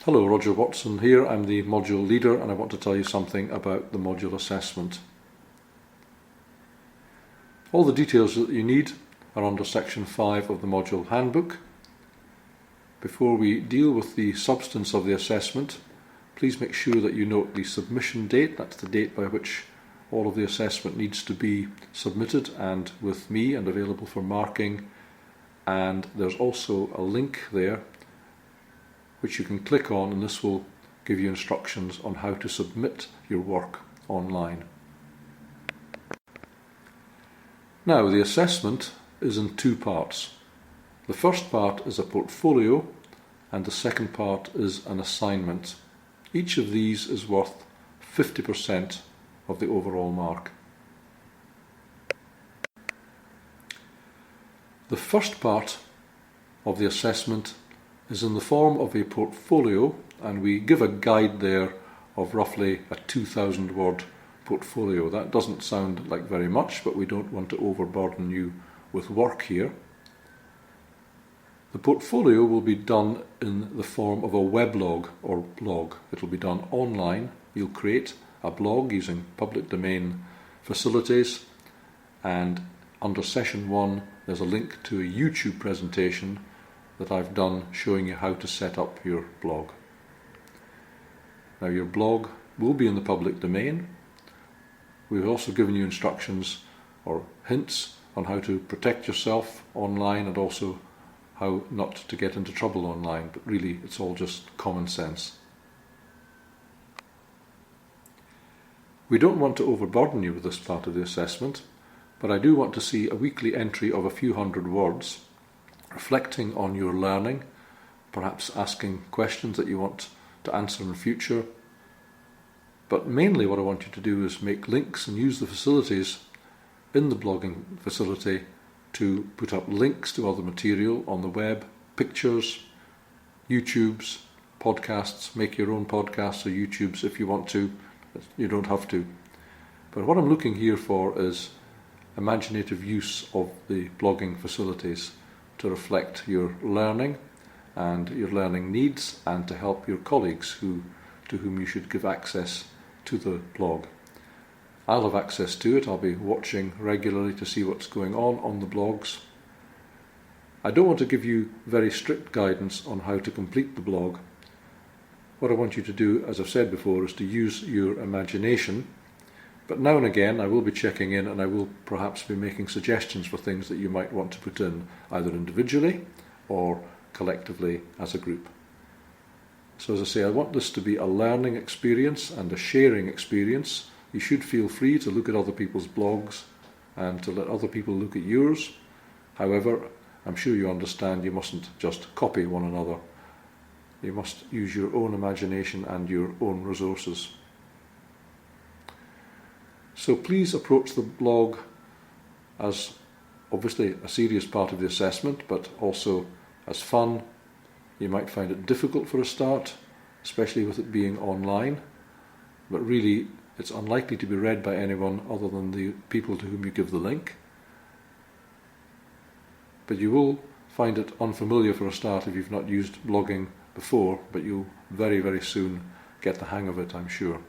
Hello, Roger Watson here. I'm the module leader and I want to tell you something about the module assessment. All the details that you need are under section 5 of the module handbook. Before we deal with the substance of the assessment, please make sure that you note the submission date. That's the date by which all of the assessment needs to be submitted and with me and available for marking. And there's also a link there which you can click on, and this will give you instructions on how to submit your work online. Now, the assessment is in two parts. The first part is a portfolio and the second part is an assignment. Each of these is worth 50% of the overall mark. The first part of the assessment is in the form of a portfolio, and we give a guide there of roughly a 2,000 word portfolio. That doesn't sound like very much, but we don't want to overburden you with work here. The portfolio will be done in the form of a weblog or blog. It'll be done online. You'll create a blog using public domain facilities, and under session 1 there's a link to a YouTube presentation that I've done showing you how to set up your blog. Now, your blog will be in the public domain. We've also given you instructions or hints on how to protect yourself online and also how not to get into trouble online, but really it's all just common sense. We don't want to overburden you with this part of the assessment, but I do want to see a weekly entry of a few hundred words reflecting on your learning, perhaps asking questions that you want to answer in future. But mainly what I want you to do is make links and use the facilities in the blogging facility to put up links to other material on the web, pictures, YouTubes, podcasts. Make your own podcasts or YouTubes if you want to. You don't have to. But what I'm looking here for is imaginative use of the blogging facilities to reflect your learning and your learning needs, and to help your colleagues to whom you should give access to the blog. I'll have access to it. I'll be watching regularly to see what's going on the blogs. I don't want to give you very strict guidance on how to complete the blog. What I want you to do, as I've said before, is to use your imagination. But now and again I will be checking in, and I will perhaps be making suggestions for things that you might want to put in, either individually or collectively as a group. So as I say, I want this to be a learning experience and a sharing experience. You should feel free to look at other people's blogs and to let other people look at yours. However, I'm sure you understand you mustn't just copy one another. You must use your own imagination and your own resources. So please approach the blog as obviously a serious part of the assessment, but also as fun. You might find it difficult for a start, especially with it being online, but really it's unlikely to be read by anyone other than the people to whom you give the link. But you will find it unfamiliar for a start if you've not used blogging before, but you'll very, very soon get the hang of it, I'm sure.